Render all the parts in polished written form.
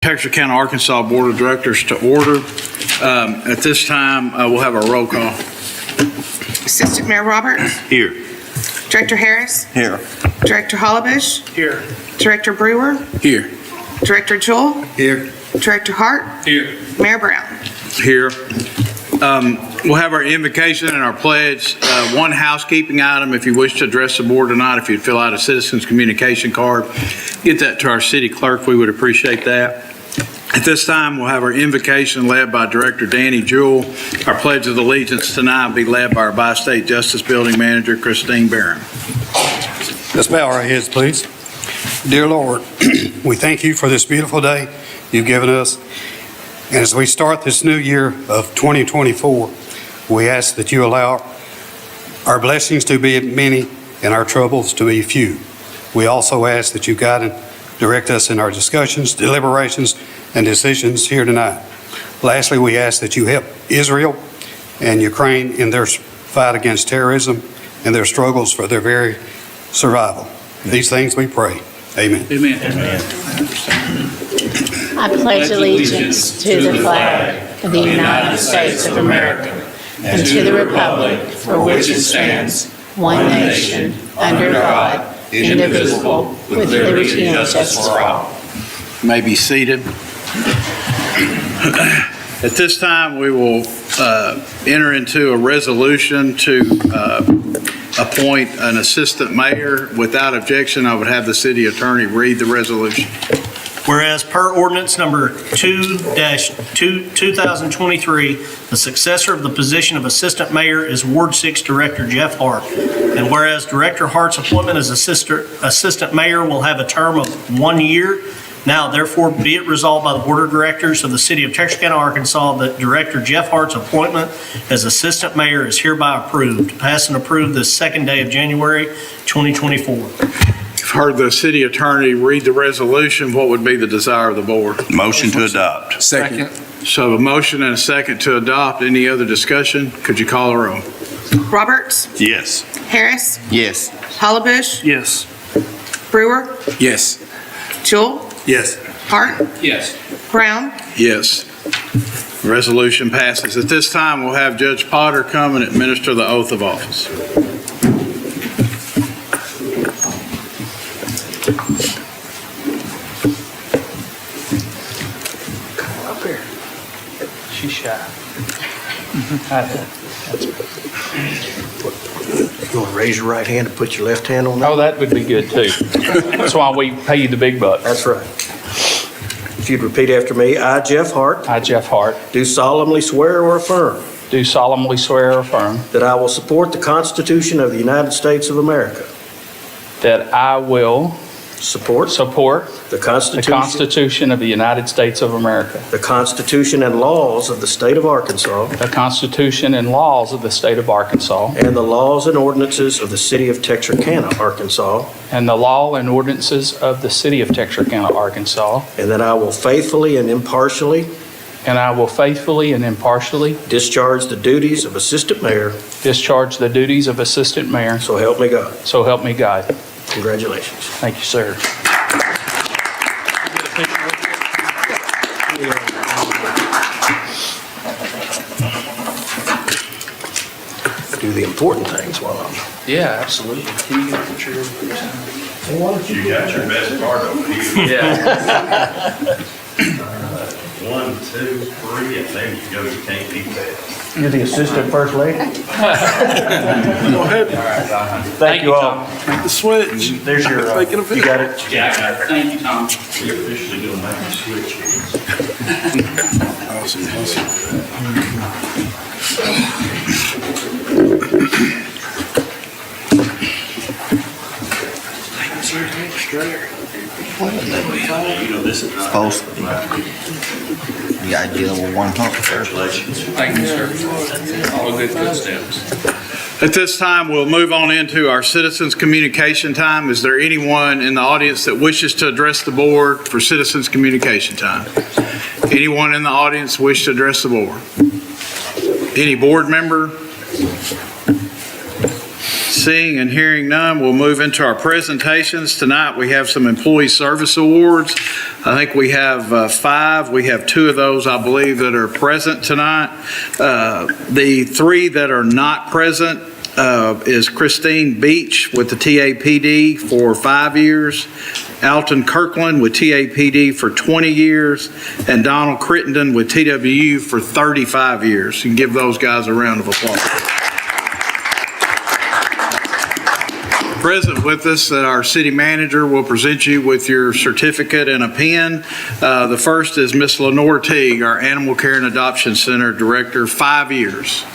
Texas County, Arkansas Board of Directors to order. At this time, we'll have a roll call. Assistant Mayor Roberts. Here. Director Harris. Here. Director Hollibish. Here. Director Brewer. Here. Director Joel. Here. Director Hart. Here. Mayor Brown. Here. We'll have our invocation and our pledge. One housekeeping item, if you wish to address the board tonight, if you'd fill out a citizen's communication card, get that to our city clerk. We would appreciate that. At this time, we'll have our invocation led by Director Danny Jewell. Our pledge of allegiance tonight will be led by our Bi-State Justice Building Manager, Christine Barron. Let's bow our heads, please. Dear Lord, we thank you for this beautiful day you've given us. And as we start this new year of 2024, we ask that you allow our blessings to be many and our troubles to be few. We also ask that you guide and direct us in our discussions, deliberations, and decisions here tonight. Lastly, we ask that you help Israel and Ukraine in their fight against terrorism and their struggles for their very survival. These things we pray. Amen. Amen. I pledge allegiance to the flag of the United States of America and to the republic for which it stands, one nation, under God, indivisible, with liberty and justice for all. You may be seated. At this time, we will enter into a resolution to appoint an assistant mayor. Without objection, I would have the city attorney read the resolution. Whereas per ordinance number 2-2023, the successor of the position of assistant mayor is Ward 6 Director Jeff Hart. And whereas Director Hart's appointment as assistant mayor will have a term of 1 year, now therefore be it resolved by the Board of Directors of the City of Texarkana, Arkansas, that Director Jeff Hart's appointment as assistant mayor is hereby approved, passed and approved this second day of January 2024. You've heard the city attorney read the resolution. What would be the desire of the board? Motion to adopt. Second. So a motion and a second to adopt. Any other discussion? Could you call the roll? Roberts. Yes. Harris. Yes. Hollibish. Yes. Brewer. Yes. Joel. Yes. Hart. Yes. Brown. Yes. Resolution passes. At this time, we'll have Judge Potter come and administer the oath of office. She's shy. You want to raise your right hand and put your left hand on that? Oh, that would be good too. That's why we pay you the big bucks. That's right. If you'd repeat after me, I, Jeff Hart, I, Jeff Hart, do solemnly swear or affirm do solemnly swear or affirm that I will support the Constitution of the United States of America, that I will support support the the Constitution, Constitution of the United States of America, the Constitution and laws of the state of Arkansas, the Constitution and laws of the state of Arkansas, and the laws and ordinances of the city of Texarkana, Arkansas, and the law and ordinances of the city of Texarkana, Arkansas, and that I will faithfully and impartially and I will faithfully and impartially discharge the duties of assistant mayor, discharge the duties of assistant mayor. so help me God. So help me God. Congratulations. Thank you, sir. Do the important things while I'm... Yeah, absolutely. Can you get a picture of You got your best part over here. Yeah. 1, 2, 3, and there you go. You can't beat that. You're the assistant first lady? Go ahead. Thank you all. Make the switch. There's your, you got it? Yeah, I got it. Thank you, Tom. We're officially going to make a switch here. Awesome. You know, this is Supposed to be. You gotta deal with one hump first. Congratulations. Thank you, sir. All good footsteps. At this time, we'll move on into our citizens' communication time. Is there anyone in the audience that wishes to address the board for citizens' communication time? Anyone in the audience wish to address the board? Any board member? Seeing and hearing none, we'll move into our presentations. Tonight, we have some employee service awards. I think we have 5. We have 2 of those, I believe, that are present tonight. The 3 that are not present is Christine Beach with the TAPD for 5 years, Alton Kirkland with TAPD for 20 years, and Donald Crittenden with TWU for 35 years. You can give those guys a round of applause. Present with us, that our city manager will present you with your certificate and a pen. The first is Miss Lenore Teague, our Animal Care and Adoption Center Director, 5 years.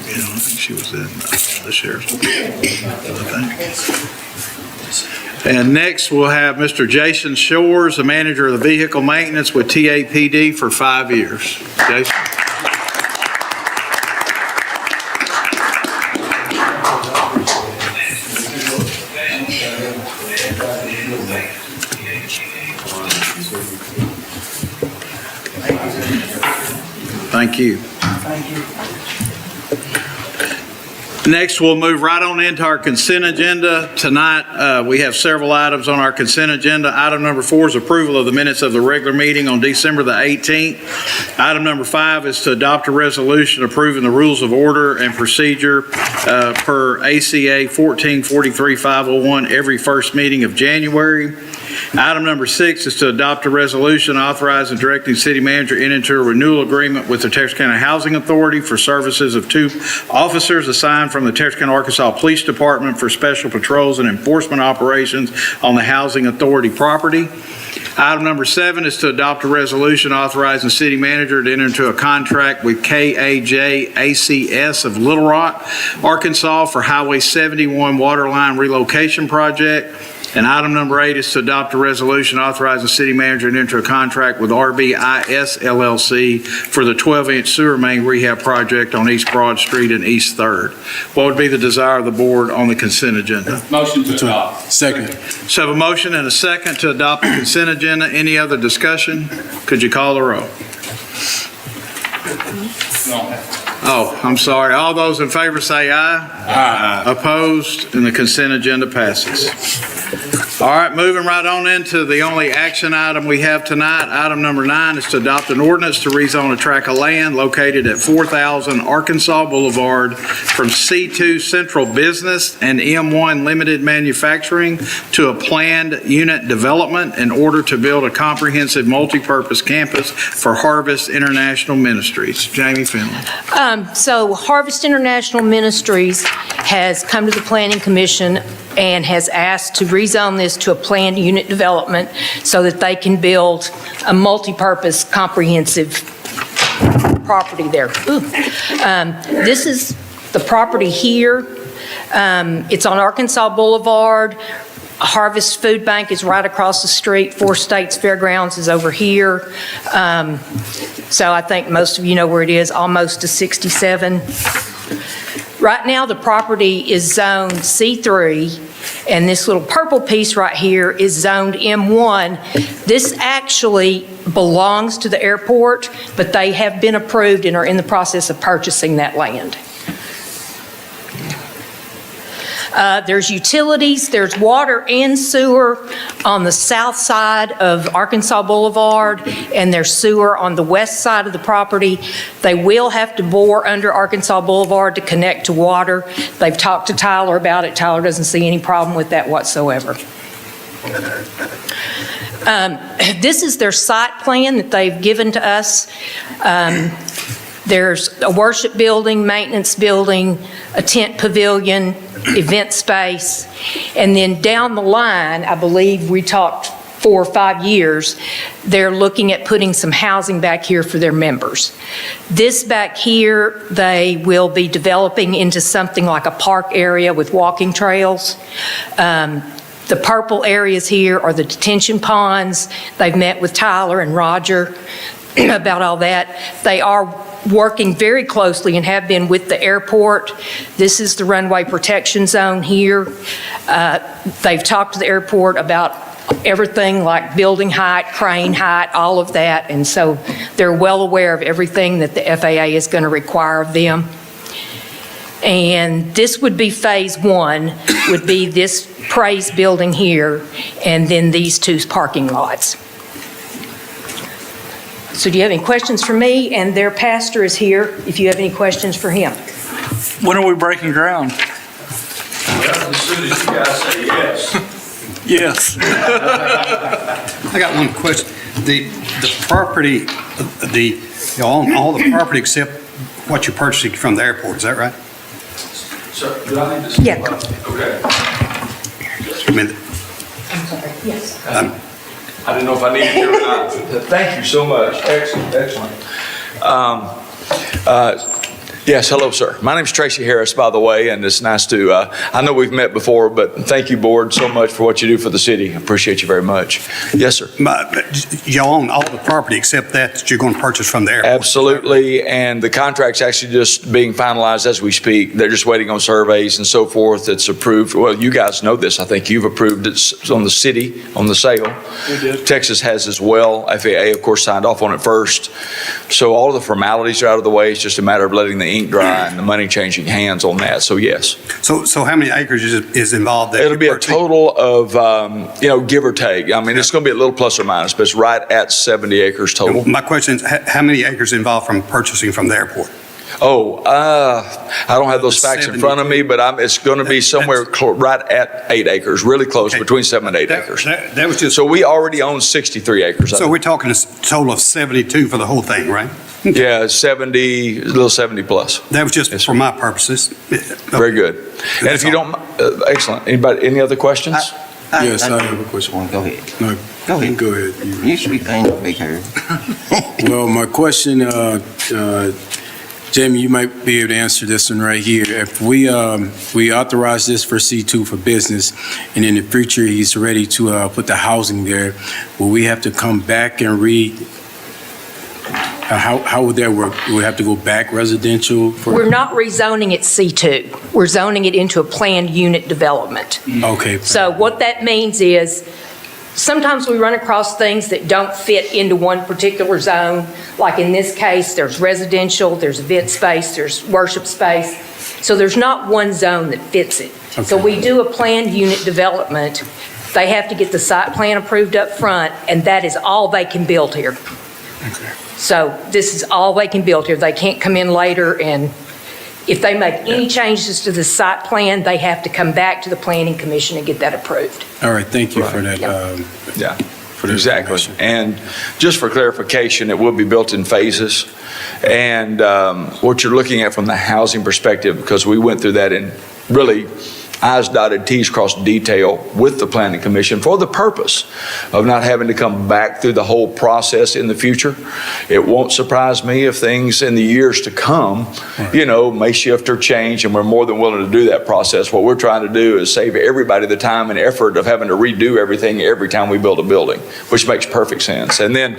Yeah, I think she was in the sheriff's department. And next, we'll have Mr. Jason Shores, the manager of the vehicle maintenance with TAPD for 5 years. Jason? Thank you. Next, we'll move right on into our consent agenda. Tonight, we have several items on our consent agenda. Item number 4 is approval of the minutes of the regular meeting on December the 18th. Item number 5 is to adopt a resolution approving the rules of order and procedure per ACA 1443-501 every first meeting of January. Item number 6 is to adopt a resolution authorizing and directing city manager into a renewal agreement with the Texarkana Housing Authority for services of 2 officers assigned from the Texarkana, Arkansas Police Department for special patrols and enforcement operations on the Housing Authority property. Item number 7 is to adopt a resolution authorizing the city manager to enter into a contract with KAJ ACS of Little Rock, Arkansas for Highway 71 water line relocation project. And item number 8 is to adopt a resolution authorizing the city manager to enter a contract with RBIS LLC for the 12-inch sewer main rehab project on East Broad Street and East 3rd. What would be the desire of the board on the consent agenda? Motion to adopt. Second. So I have a motion and a second to adopt the consent agenda. Any other discussion? Could you call the roll? No. Oh, I'm sorry. All those in favor say aye. Aye. Opposed, and the consent agenda passes. All right, moving right on into the only action item we have tonight. Item number 9 is to adopt an ordinance to rezone a tract of land located at 4000 Arkansas Boulevard from C2 Central Business and M1 Limited Manufacturing to a planned unit development in order to build a comprehensive multi-purpose campus for Harvest International Ministries. Jamie Finley. So Harvest International Ministries has come to the Planning Commission and has asked to rezone this to a planned unit development so that they can build a multi-purpose comprehensive property there. This is the property here. It's on Arkansas Boulevard. Harvest Food Bank is right across the street. Four States Fairgrounds is over here. So I think most of you know where it is, almost to 67. Right now, the property is zoned C3, and this little purple piece right here is zoned M1. This actually belongs to the airport, but they have been approved and are in the process of purchasing that land. There's utilities, there's water and sewer on the south side of Arkansas Boulevard, and there's sewer on the west side of the property. They will have to bore under Arkansas Boulevard to connect to water. They've talked to Tyler about it. Tyler doesn't see any problem with that whatsoever. This is their site plan that they've given to us. There's a worship building, maintenance building, a tent pavilion, event space, and then down the line, I believe we talked 4 or 5 years, they're looking at putting some housing back here for their members. This back here, they will be developing into something like a park area with walking trails. The purple areas here are the detention ponds. They've met with Tyler and Roger. about all that. They are working very closely and have been with the airport. This is the runway protection zone here. They've talked to the airport about everything like building height, crane height, all of that, and so they're well aware of everything that the FAA is going to require of them. And this would be phase one, would be this Praise building here, and then these two parking lots. So do you have any questions for me? And their pastor is here, if you have any questions for him. When are we breaking ground? Well, as soon as you guys say yes. Yes. I got one question. The property, you own all the property except what you're purchasing from the airport, is that right? So, do I need to? Yeah. Okay. I mean, I'm sorry, yes. I didn't know if I needed to or not. Thank you so much. Excellent, excellent. Yes, hello, sir. My name's Tracy Harris, by the way, and it's nice to, I know we've met before, but thank you, board, so much for what you do for the city. I appreciate you very much. Yes, sir. you own all the property except that you're going to purchase from the airport? Absolutely, and the contract's actually just being finalized as we speak. They're just waiting on surveys and so forth. It's approved. Well, you guys know this. I think you've approved it on the city, on the sale. We did. Texas has as well. FAA, of course, signed off on it first. So all of the formalities are out of the way. It's just a matter of letting the ink dry and the money changing hands on that. So yes. So how many acres is involved? That It'll be a you're purchasing? total of, give or take. I mean, it's going to be a little plus or minus, but it's right at 70 acres total. My question is, how many acres involved from purchasing from the airport? Oh, I don't have those facts in front of me, but it's going to be somewhere right at 8 acres, really close, Okay. between 7 and 8 acres. That was just, So we already own 63 acres. of so it. we're talking a total of 72 for the whole thing, right? Yeah, 70, a little 70 plus. That was just Yes, for sir. my purposes. Very good. And if you don't, excellent. Anybody, any other questions? Yes, I have a question. Go ahead. No, Go ahead. go ahead. You speak, I ain't no big heard. Well, my question, Jamie, you might be able to answer this one right here. If we authorize this for C2 for business, and in the future, he's ready to put the housing there, will we have to come back and how would that work? We have to go back residential for? We're not rezoning it C2. We're zoning it into a planned unit development. Okay. So what that means is, sometimes we run across things that don't fit into one particular zone. Like in this case, there's residential, there's event space, there's worship space. So there's not one zone that fits it. So Okay. we do a planned unit development. They have to get the site plan approved up front, and that is all they can build here. So this is all they can build here. They can't come in later, and if they make any changes to the site plan, they have to come back to the Planning Commission and get that approved. All right, thank you for Right. that. Yeah, the exactly. information. And just for clarification, it will be built in phases. And what you're looking at from the housing perspective, because we went through that in really I's dotted, T's crossed detail with the Planning Commission for the purpose of not having to come back through the whole process in the future. It won't surprise me if things in the years to come, may shift or change, and we're more than willing to do that process. What we're trying to do is save everybody the time and effort of having to redo everything every time we build a building, which makes perfect sense. And then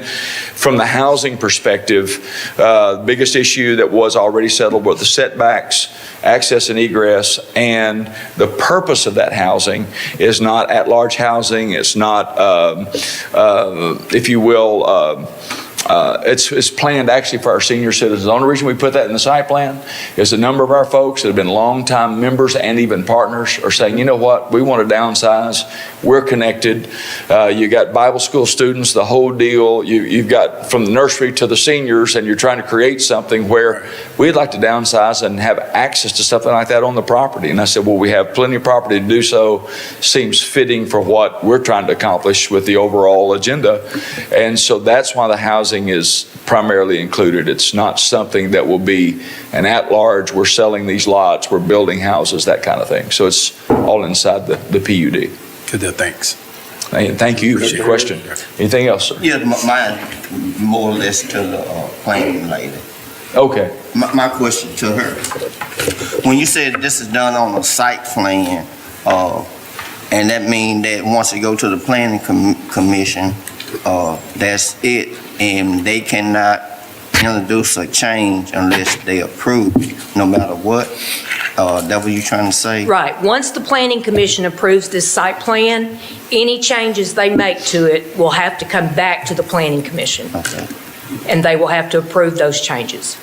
from the housing perspective, the biggest issue that was already settled were the setbacks, access and egress, and the purpose of that housing is not at-large housing. It's not, if you will, it's planned actually for our senior citizens. The only reason we put that in the site plan is a number of our folks that have been longtime members and even partners are saying, you know what, we want to downsize. We're connected. You got Bible school students, the whole deal. You've got from the nursery to the seniors, and you're trying to create something where we'd like to downsize and have access to something like that on the property. And I said, well, we have plenty of property to do so. Seems fitting for what we're trying to accomplish with the overall agenda. And so that's why the housing is primarily included. It's not something that will be an at-large, we're selling these lots, we're building houses, that kind of thing. So it's all inside the PUD. Good, thanks. And thank you for your question. Anything else, sir? Yeah, mine more or less to the planning lady. Okay. My question to her, when you said this is done on a site plan, and that means that once it go to the planning commission, that's it, and they cannot introduce a change unless they approve, no matter what? That what you trying to say? Right. Once the Planning Commission approves this site plan, any changes they make to it will have to come back to the Planning Commission, Okay. and they will have to approve those changes.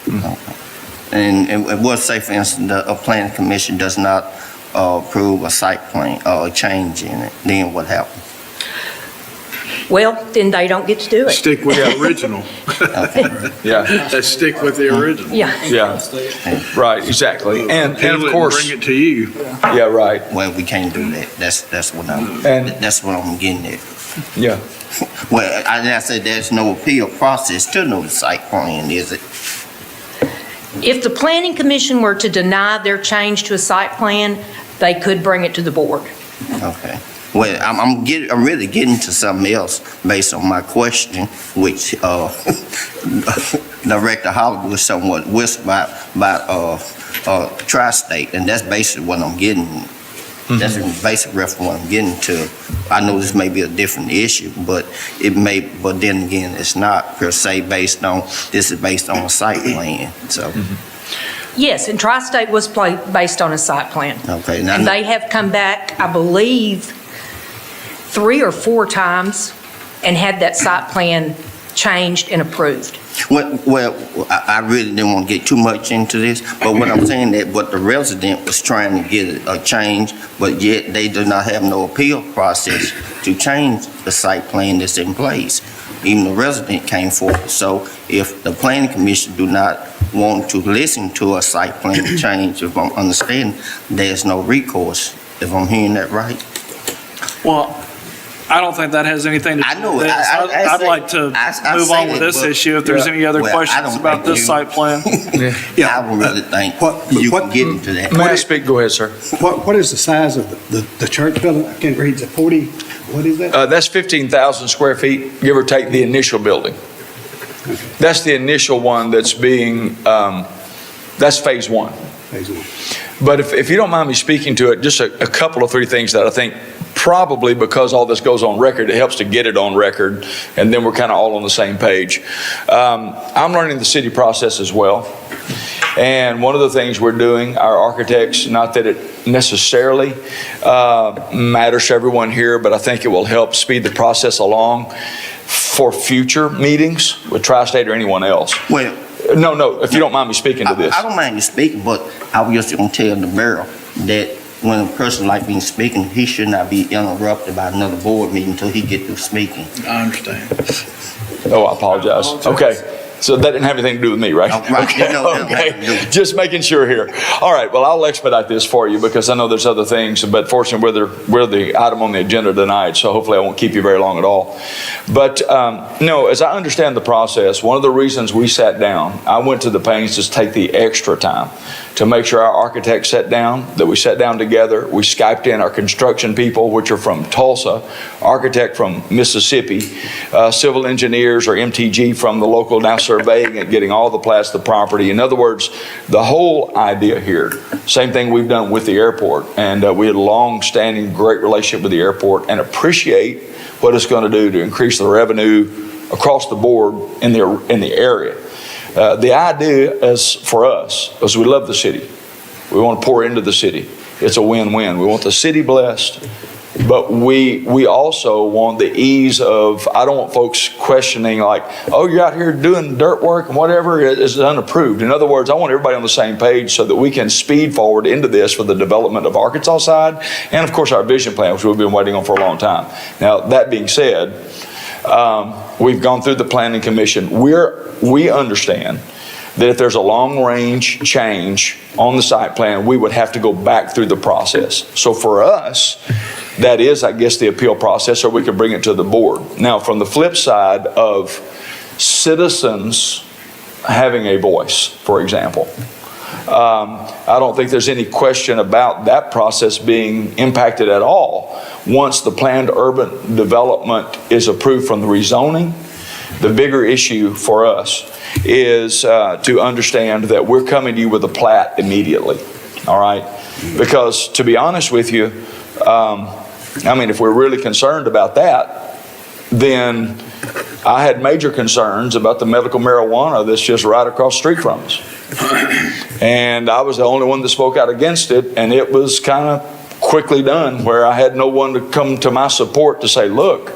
And what say, for instance, a planning commission does not approve a site plan or a change in it, then what happens? Well, then they don't get to do it. Stick with the original. Yeah, Let's stick with the original. Yeah. yeah, right, exactly. And Appeal it of and course, bring it to you. yeah, right, Well, we can't do that. That's what And- that's what I'm getting at. yeah. Well, I said there's no appeal process to no site plan, is it? If the Planning Commission were to deny their change to a site plan, they could bring it to the board. Okay. Well, I'm really getting to something else based on my question, which Director Hollywood was somewhat whispered about tri-state, and that's basically what I'm getting. That's the basic reference what I'm getting to. I know this may be a different issue, but but then again, it's not per se based on, this is based on a site plan, so. Yes, and Tri-State was based on a site plan. Okay. And they have come back, I believe, 3 or 4 times and had that site plan changed and approved. Well, I really didn't want to get too much into this, but what I'm saying that what the resident was trying to get a change, but yet they do not have no appeal process to change the site plan that's in place. Even the resident came forward. So if the planning commission do not want to listen to a site plan change, if I'm understanding, there's no recourse, if I'm hearing that right. Well, I don't think that has anything to do I know with it. this. I'd like to I move say on with that, this but- issue if there's any other Well, I questions don't about think this you- site plan. Yeah. I would really think What- you what- can get into that. May I speak? Go ahead, sir. What is the size of the church building? I can't read, the 40, what is that? That's 15,000 square feet, give or take the initial building. That's the initial one that's being, that's phase 1. Phase 1. But if you don't mind me speaking to it, just a couple of 3 things that I think probably because all this goes on record, it helps to get it on record, and then we're kind of all on the same page. I'm learning the city process as well. And one of the things we're doing, our architects, not that it necessarily matters to everyone here, but I think it will help speed the process along for future meetings with Tri-State or anyone else. Well, No, if you don't mind me speaking to this. I don't mind you speaking, but I was just going to tell the mayor that when a person like me speaking, he should not be interrupted by another board meeting until he get through speaking. I understand. Oh, I apologize. Okay. So that didn't have anything to do with me, right? Oh, right. Okay. No, it Okay. had to do- Just making sure here. All right. Well, I'll expedite this for you because I know there's other things, but fortunately we're the item on the agenda tonight, so hopefully I won't keep you very long at all. But no, as I understand the process, one of the reasons we sat down, I went to the pains to take the extra time to make sure our architects sat down, that we sat down together. We Skyped in our construction people, which are from Tulsa, architect from Mississippi, civil engineers or MTG from the local, now surveying and getting all the plats of the property. In other words, the whole idea here, same thing we've done with the airport. And we had a long-standing great relationship with the airport and appreciate what it's going to do to increase the revenue across the board in the area. The idea is for us, is we love the city. We want to pour into the city. It's a win-win. We want the city blessed, but we also want the ease of, I don't want folks questioning like, oh, you're out here doing dirt work and whatever is unapproved. In other words, I want everybody on the same page so that we can speed forward into this for the development of Arkansas side and of course our vision plan, which we've been waiting on for a long time. Now, that being said, we've gone through the planning commission. We understand that if there's a long-range change on the site plan, we would have to go back through the process. So for us, that is, I guess, the appeal process, or we could bring it to the board. Now, from the flip side of citizens having a voice, for example, I don't think there's any question about that process being impacted at all once the planned urban development is approved from the rezoning. The bigger issue for us is to understand that we're coming to you with a plat immediately, all right? Because to be honest with you, I mean, if we're really concerned about that, then I had major concerns about the medical marijuana that's just right across the street from us. And I was the only one that spoke out against it, and it was kind of quickly done where I had no one to come to my support to say, look,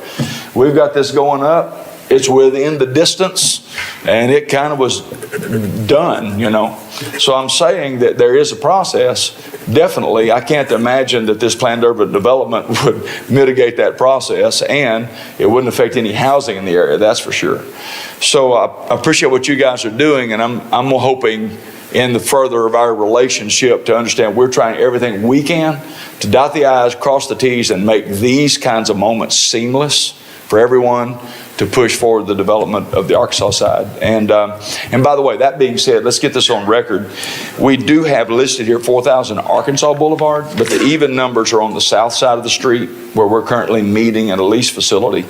we've got this going up. It's within the distance, and it kind of was done, you know. So I'm saying that there is a process. Definitely, I can't imagine that this planned urban development would mitigate that process, and it wouldn't affect any housing in the area, that's for sure. So I appreciate what you guys are doing, and I'm hoping in the further of our relationship to understand we're trying everything we can to dot the I's, cross the T's, and make these kinds of moments seamless for everyone to push forward the development of the Arkansas side. And by the way, that being said, let's get this on record. We do have listed here 4,000 Arkansas Boulevard, but the even numbers are on the south side of the street where we're currently meeting at a lease facility.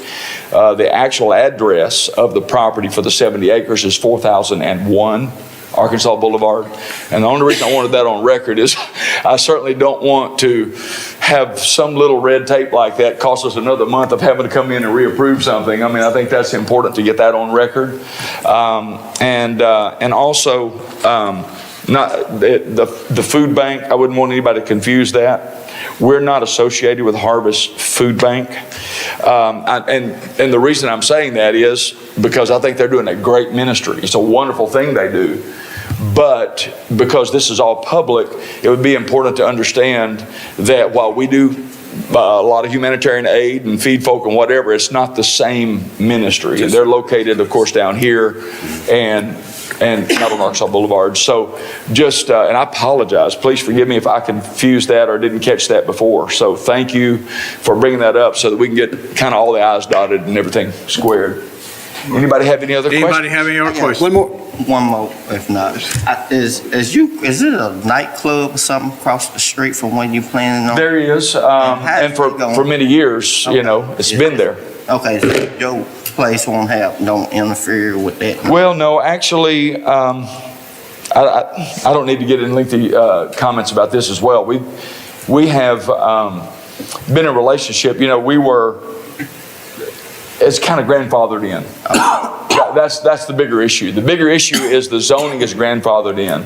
The actual address of the property for the 70 acres is 4001 Arkansas Boulevard. And the only reason I wanted that on record is I certainly don't want to have some little red tape like that cost us another month of having to come in and reapprove something. I mean, I think that's important to get that on record. And also, not the food bank, I wouldn't want anybody to confuse that. We're not associated with Harvest Food Bank. And the reason I'm saying that is because I think they're doing a great ministry. It's a wonderful thing they do. But because this is all public, it would be important to understand that while we do a lot of humanitarian aid and feed folk and whatever, it's not the same ministry. And they're located, of course, down here and not on Arkansas Boulevard. So just, and I apologize, please forgive me if I confused that or didn't catch that before. So thank you for bringing that up so that we can get kind of all the I's dotted and everything squared. Anybody have any other questions? Anybody have any other questions? One more, if not. Is it a nightclub or something across the street from when you planning on? There is, and for many years, you know, it's been there. Okay, so your place don't interfere with that? Well, no, actually, I don't need to get in lengthy comments about this as well. We have been in a relationship, you know, it's kind of grandfathered in. That's the bigger issue. The bigger issue is the zoning is grandfathered in.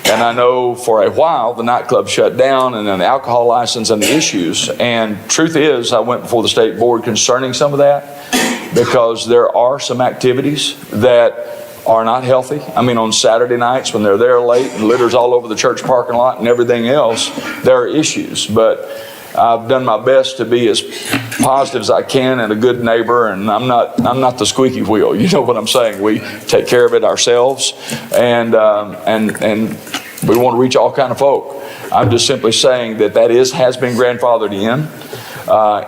And I know for a while the nightclub shut down and then the alcohol license and the issues. And truth is, I went before the state board concerning some of that because there are some activities that are not healthy. I mean, on Saturday nights when they're there late and litter's all over the church parking lot and everything else, there are issues. But I've done my best to be as positive as I can and a good neighbor, and I'm not the squeaky wheel. You know what I'm saying? We take care of it ourselves, and we want to reach all kind of folk. I'm just simply saying that has been grandfathered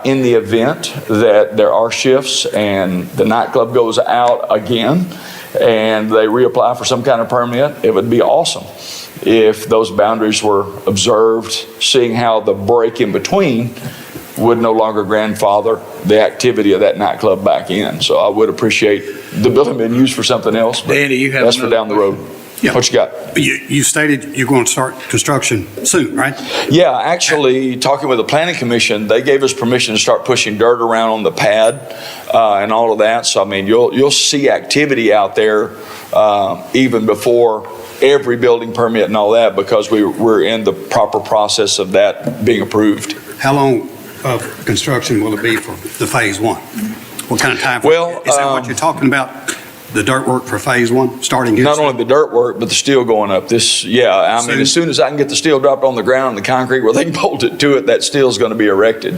in the event that there are shifts and the nightclub goes out again and they reapply for some kind of permit. It would be awesome if those boundaries were observed, seeing how the break in between would no longer grandfather the activity of that nightclub back in. So I would appreciate the building being used for something else, but Danny, you have that's for down the road. Yeah. What you got? You stated you're going to start construction soon, right? Yeah, actually, talking with the planning commission, they gave us permission to start pushing dirt around on the pad and all of that. So I mean, you'll see activity out there even before every building permit and all that, because we're in the proper process of that being approved. How long of construction will it be for the phase one? What kind of time? Well, is that what you're talking about? The dirt work for phase one starting here? Not only the dirt work, but the steel going up. I mean, as soon as I can get the steel dropped on the ground and the concrete where they can bolt it to it, that steel's going to be erected.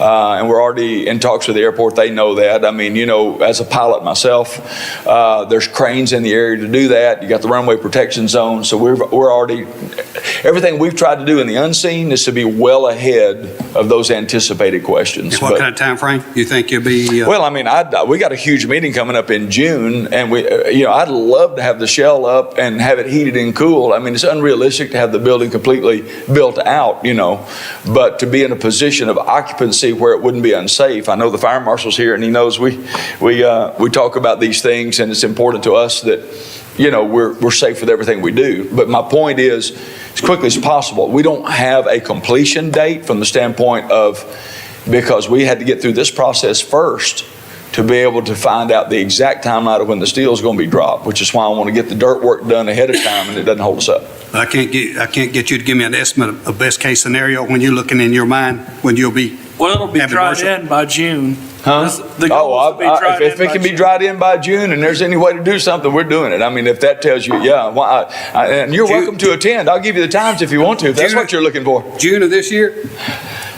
And we're already in talks with the airport. They know that. I mean, you know, as a pilot myself, there's cranes in the area to do that. You got the runway protection zone. So we're already, everything we've tried to do in the unseen is to be well ahead of those anticipated questions. And what kind of time frame you think you'll be? Well, I mean, we got a huge meeting coming up in June. And I'd love to have the shell up and have it heated and cooled. I mean, it's unrealistic to have the building completely built out, you know, but to be in a position of occupancy where it wouldn't be unsafe. I know the fire marshal's here and he knows we talk about these things, and it's important to us that, you know, we're safe with everything we do. But my point is, as quickly as possible, we don't have a completion date from the standpoint of, because we had to get through this process first to be able to find out the exact timeline of when the steel is going to be dropped, which is why I want to get the dirt work done ahead of time and it doesn't hold us up. I can't get you to give me an estimate of best case scenario when you're looking in your mind, when you'll be. Well, it'll be Having dried worship. in by June. Huh? The goal is to be dried If in it by can be June. dried in by June and there's any way to do something, we're doing it. I mean, if that tells you, yeah, and you're welcome to attend. I'll give you the times if you want to, if that's what you're looking for. June of this year?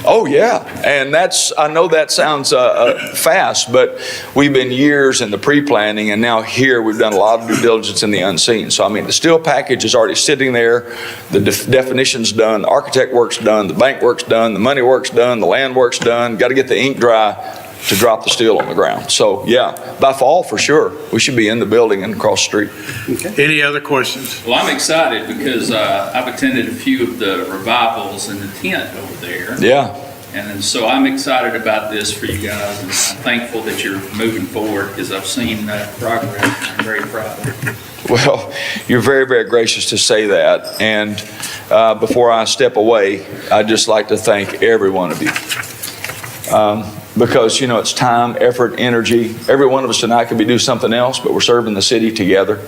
Oh, yeah. And I know that sounds fast, but we've been years in the pre-planning, and now here we've done a lot of due diligence in the unseen. So, I mean, the steel package is already sitting there. The definition's done, the architect work's done, the bank work's done, the money work's done, the land work's done. Got to get the ink dry to drop the steel on the ground. So, yeah, by fall, for sure, we should be in the building and across the street. Any other questions? Well, I'm excited because I've attended a few of the revivals in the tent over there. Yeah. And so I'm excited about this for you guys, and I'm thankful that you're moving forward because I've seen progress. I'm very proud of it. Well, you're very, very gracious to say that. And before I step away, I'd just like to thank every one of you. Because, you know, it's time, effort, energy. Every one of us tonight could be doing something else, but we're serving the city together.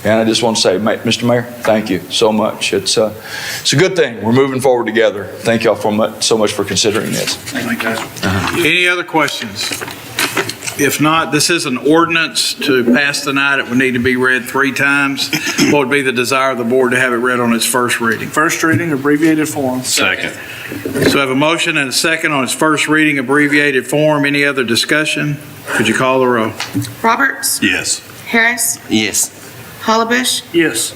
And I just want to say, Mr. Mayor, thank you so much. It's a good thing. We're moving forward together. Thank y'all so much for considering this. Thank you, guys. Any other questions? If not, this is an ordinance to pass tonight. It would need to be read 3 times. What would be the desire of the board to have it read on its first reading? First reading, abbreviated form. Second. So I have a motion and a second on its first reading, abbreviated form. Any other discussion? Could you call the row? Roberts, Yes. Harris, Yes. Hollabish, Yes.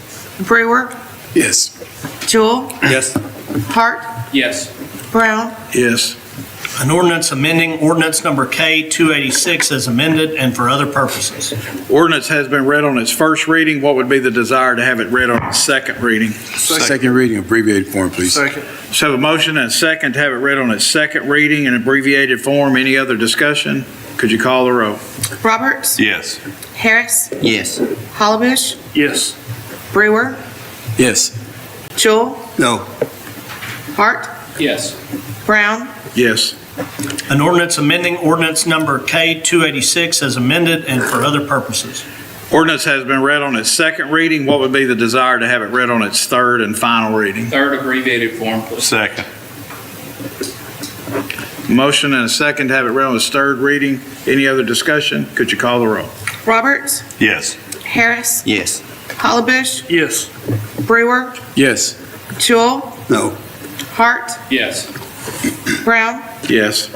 Brewer, Yes. Jewell, Yes. Hart, Yes. Brown, Yes. An ordinance amending ordinance number K-286 as amended and for other purposes. Ordinance has been read on its first reading. What would be the desire to have it read on its second reading? Second reading, abbreviated form, please. Second. So I have a motion and a second to have it read on its second reading in abbreviated form. Any other discussion? Could you call the row? Roberts, Yes. Harris, Yes. Hollabish, Yes. Brewer, Yes. Jewell, No. Hart, Yes. Brown, Yes. An ordinance amending ordinance number K-286 as amended and for other purposes. Ordinance has been read on its second reading. What would be the desire to have it read on its third and final reading? Third abbreviated form, please. Second. Motion and a second to have it read on its third reading. Any other discussion? Could you call the row? Roberts, Yes. Harris, Yes. Hollabish, Yes. Brewer, Yes. Jewell, No. Hart, Yes. Brown, Yes.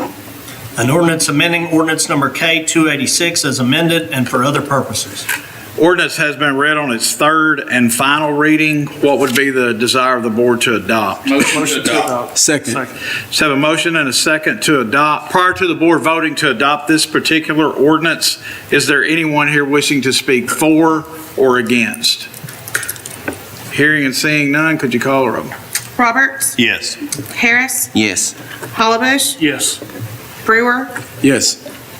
An ordinance amending ordinance number K-286 as amended and for other purposes. Ordinance has been read on its third and final reading. What would be the desire of the board to adopt? Motion to adopt. Second. So have a motion and a second to adopt. Prior to the board voting to adopt this particular ordinance, is there anyone here wishing to speak for or against? Hearing and seeing none, could you call the row? Roberts, Yes. Harris, Yes. Hollabish, Yes. Brewer, Yes.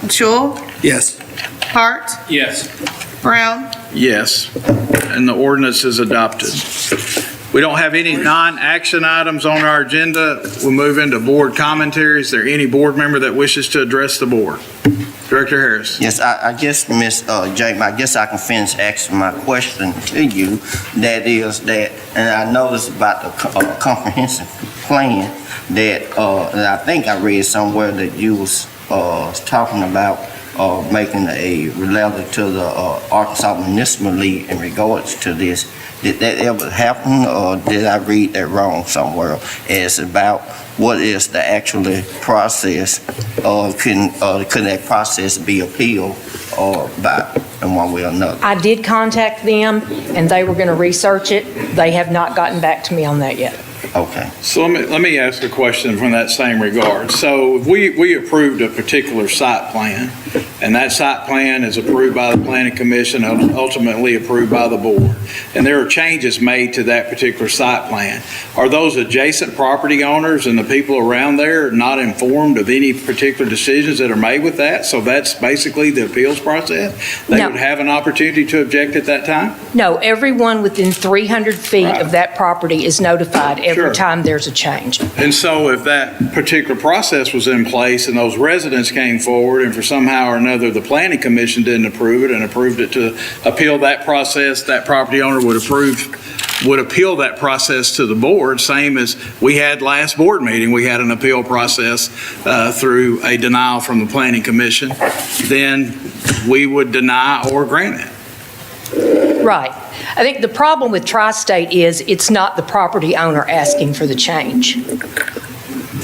Jewell, Yes. Hart, Yes. Brown, Yes, and the ordinance is adopted. We don't have any non-action items on our agenda. We'll move into board commentaries. Is there any board member that wishes to address the board? Director Harris. Yes, I guess, Ms. James, I guess I can finish asking my question to you. That is that, and I noticed about the comprehensive plan that, and I think I read somewhere that you was talking about making a letter to the Arkansas Municipal League in regards to this. Did that ever happen, or did I read that wrong somewhere? It's about what is the actual process, can that process be appealed by in one way or another? I did contact them, and they were going to research it. They have not gotten back to me on that yet. Okay. So let me ask a question from that same regard. So if we approved a particular site plan, and that site plan is approved by the Planning Commission, and ultimately approved by the board, and there are changes made to that particular site plan, are those adjacent property owners and the people around there not informed of any particular decisions that are made with that? So that's basically the appeals process? They No. would have an opportunity to object at that time? No, everyone within 300 feet of that property is notified every Sure. time there's a change. And so if that particular process was in place and those residents came forward and for somehow or another another the planning commission didn't approve it and approved it to appeal that process, that property owner would appeal that process to the board, same as we had last board meeting. We had an appeal process through a denial from the planning commission. Then we would deny or grant it. Right. I think the problem with Tri-State is it's not the property owner asking for the change.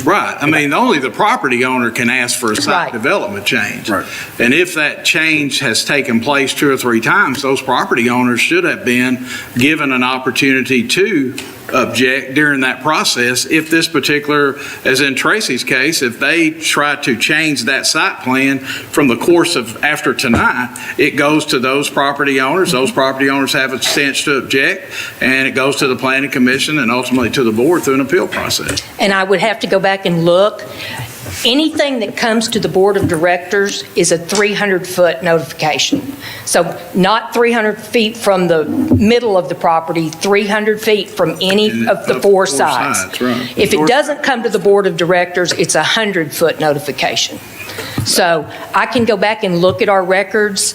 Right. I mean, only the property owner can ask for a site Right. development change. Right. And if that change has taken place 2 or 3 times, those property owners should have been given an opportunity to object during that process. If this particular, as in Tracy's case, if they try to change that site plan from the course of after tonight, it goes to those property owners. Those property owners have a chance to object, and it goes to the planning commission and ultimately to the board through an appeal process. And I would have to go back and look. Anything that comes to the board of directors is a 300-foot notification. So not 300 feet from the middle of the property, 300 feet from any of the four sides. Right. If it doesn't come to the board of directors, it's a 100-foot notification. So I can go back and look at our records.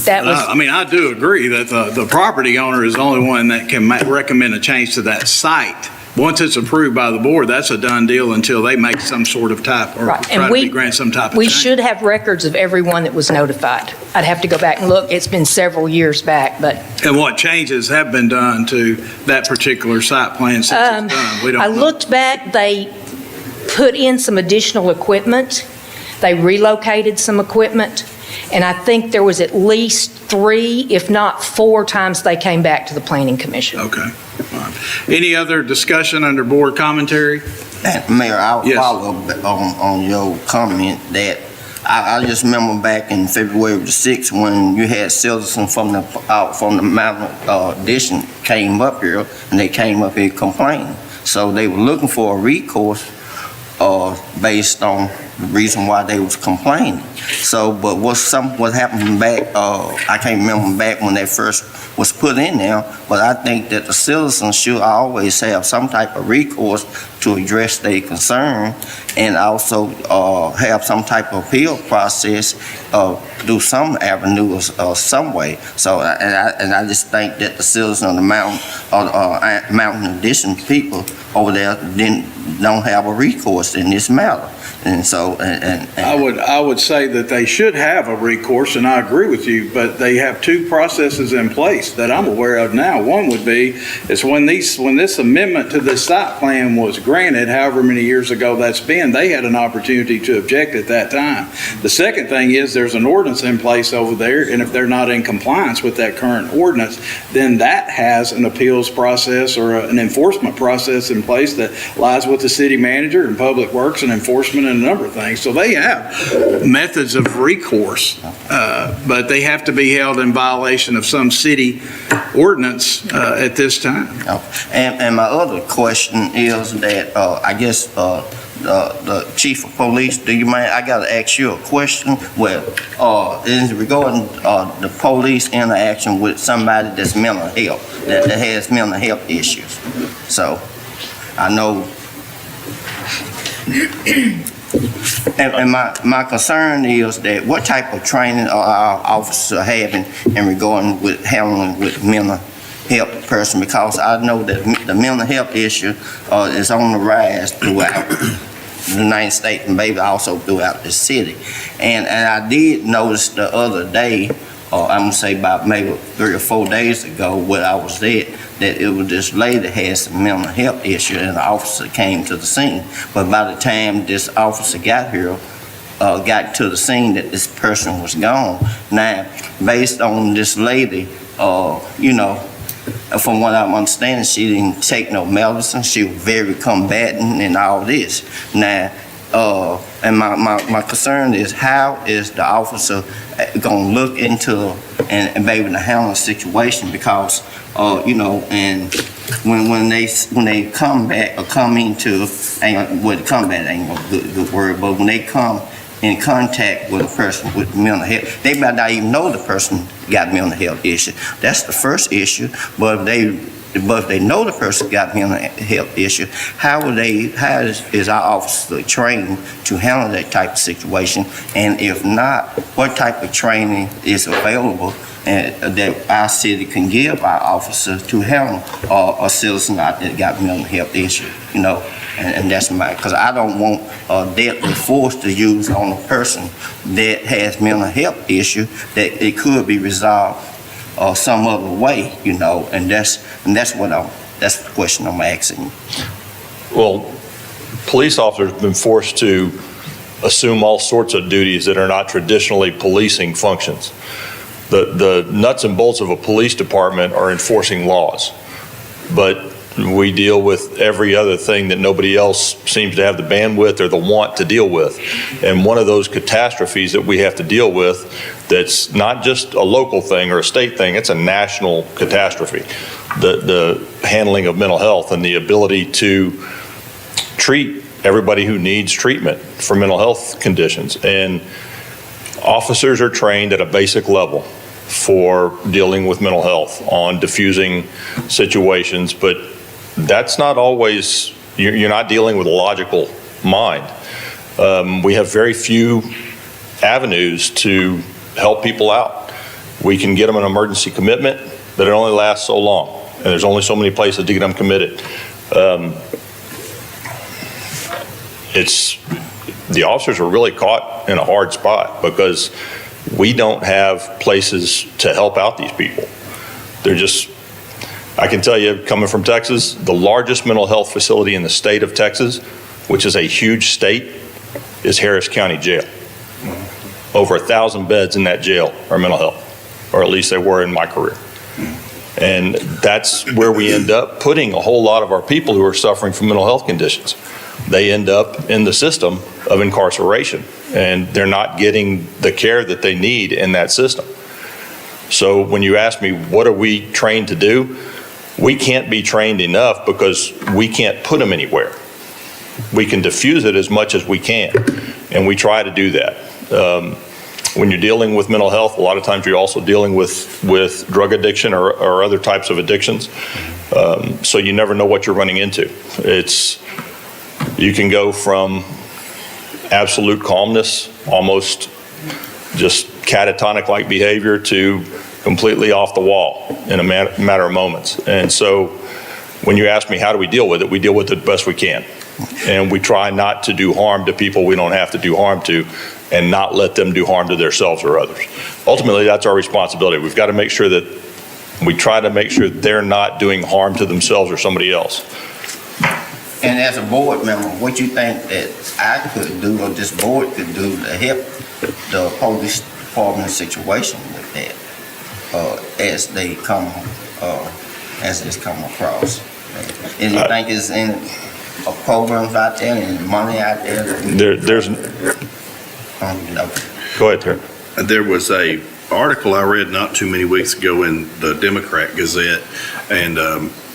That was, I mean, I do agree that the property owner is the only one that can recommend a change to that site. Once it's approved by the board, that's a done deal until they make some sort of type or Right. try And to we- be grant some type of we change. should have records of everyone that was notified. I'd have to go back and look. It's been several years back, but And what changes have been done to that particular site plan since it's done? We don't I know. looked back, they put in some additional equipment. They relocated some equipment, and I think there was at least 3, if not 4 times they came back to the Planning Commission. Okay. All right. Any other discussion under board commentary? Mayor, I'll Yes. follow up on your comment that I just remember back in February the 6th when you had citizens from the mountain addition came up here and they came up here complaining. So they were looking for a recourse based on the reason why they was complaining. So, but what happened back, I can't remember back when that first was put in there, but I think that the citizens should always have some type of recourse to address their concern and also have some type of appeal process through some avenue or some way. So, and I just think that the citizens of the mountain addition people over there don't have a recourse in this matter. And so, I would say that they should have a recourse, and I agree with you, but they have 2 processes in place that I'm aware of now. One would be, is when this amendment to this site plan was granted, however many years ago that's been, they had an opportunity to object at that time. The second thing is there's an ordinance in place over there, and if they're not in compliance with that current ordinance, then that has an appeals process or an enforcement process in place that lies with the city manager and public works and enforcement and a number of things. So they have methods of recourse, but they have to be held in violation of some city ordinance at this time. and my other question is that I guess the chief of police, do you mind? I got to ask you a question. Well, is regarding the police interaction with somebody that's mental health, that has mental health issues. So I know. And my concern is that what type of training are our officers having in regarding with handling with mental health person, because I know that the mental health issue is on the rise throughout the United States and maybe also throughout the city. And I did notice the other day, I'm gonna say about maybe 3 or 4 days ago when I was there, that it was this lady that had some mental health issue and the officer came to the scene. But by the time this officer got here, got to the scene that this person was gone. Now, based on this lady, from what I'm understanding, she didn't take no medicine. She was very combatant and all this. Now, and my concern is how is the officer gonna look into and be able to handle the situation, because and when they come back or come into combat ain't a good word, but when they come in contact with a person with mental health, they might not even know the person got mental health issue. That's the first issue. But if they but if they know the person got mental health issue, how is our officer trained to handle that type of situation? And if not, what type of training is available that our city can give our officers to handle a citizen out there that got mental health issue, you know? And that's because I don't want deadly force to use on a person that has mental health issue that it could be resolved some other way, you know, and that's the question I'm asking you. Well, police officers have been forced to assume all sorts of duties that are not traditionally policing functions. The nuts and bolts of a police department are enforcing laws, but we deal with every other thing that nobody else seems to have the bandwidth or the want to deal with. And one of those catastrophes that we have to deal with that's not just a local thing or a state thing, it's a national catastrophe. The handling of mental health and the ability to treat everybody who needs treatment for mental health conditions. And officers are trained at a basic level for dealing with mental health on diffusing situations, but that's not always, you're not dealing with a logical mind. We have very few avenues to help people out. We can get them an emergency commitment, but it only lasts so long, and there's only so many places to get them committed. The officers are really caught in a hard spot because we don't have places to help out these people. They're just, I can tell you, coming from Texas, the largest mental health facility in the state of Texas, which is a huge state, is Harris County Jail. Over 1,000 beds in that jail are mental health, or at least they were in my career. And that's where we end up putting a whole lot of our people who are suffering from mental health conditions. They end up in the system of incarceration, and they're not getting the care that they need in that system. So when you ask me, what are we trained to do? We can't be trained enough because we can't put them anywhere. We can diffuse it as much as we can, and we try to do that. When you're dealing with mental health, a lot of times you're also dealing with drug addiction or other types of addictions. So you never know what you're running into. You can go from absolute calmness, almost just catatonic-like behavior, to completely off the wall in a matter of moments. And so when you ask me how do we deal with it, we deal with it the best we can. And we try not to do harm to people we don't have to do harm to, and not let them do harm to themselves or others. Ultimately, that's our responsibility. We've got to make sure that we try to make sure they're not doing harm to themselves or somebody else. And as a board member, what you think that I could do or this board could do to help the police department situation with that as this come across? And you think it's in programs out there and money out there? There's. No. Go ahead, Terry. There was a article I read not too many weeks ago in the Democrat Gazette, and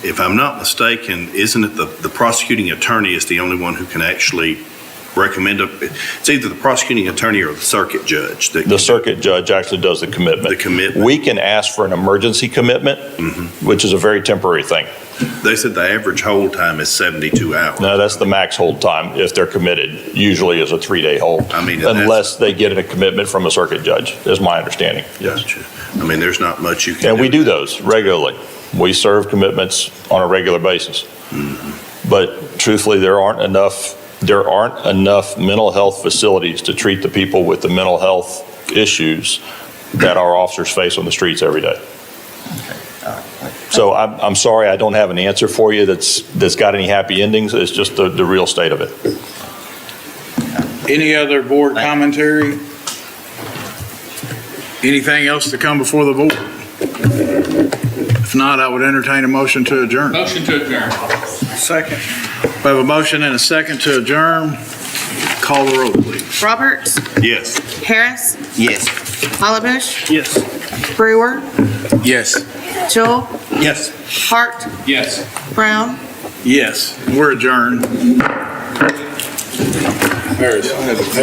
if I'm not mistaken, isn't it the prosecuting attorney is the only one who can actually recommend it's either the prosecuting attorney or the circuit judge. The circuit judge actually does the commitment. The commitment. We can ask for an emergency commitment, which is a very temporary thing. They said the average hold time is 72 hours. No, that's the max hold time if they're committed. Usually is a 3-day hold. I mean, unless they get a commitment from a circuit judge, is my understanding. Gotcha. I mean, there's not much you can And do. we do those regularly. We serve commitments on a regular basis. But truthfully, there aren't enough mental health facilities to treat the people with the mental health issues that our officers face on the streets every day. So I'm sorry, I don't have an answer for you that's got any happy endings. It's just the real state of it. Any other board commentary? Anything else to come before the board? If not, I would entertain a motion to adjourn. Motion to adjourn. Second. We have a motion and a second to adjourn. Call the roll, please. Roberts, Yes. Harris, Yes. Hollabush, Yes. Brewer, Yes. Jewell, Yes. Hart, Yes. Brown. Yes. We're adjourned. Harris, I had to pay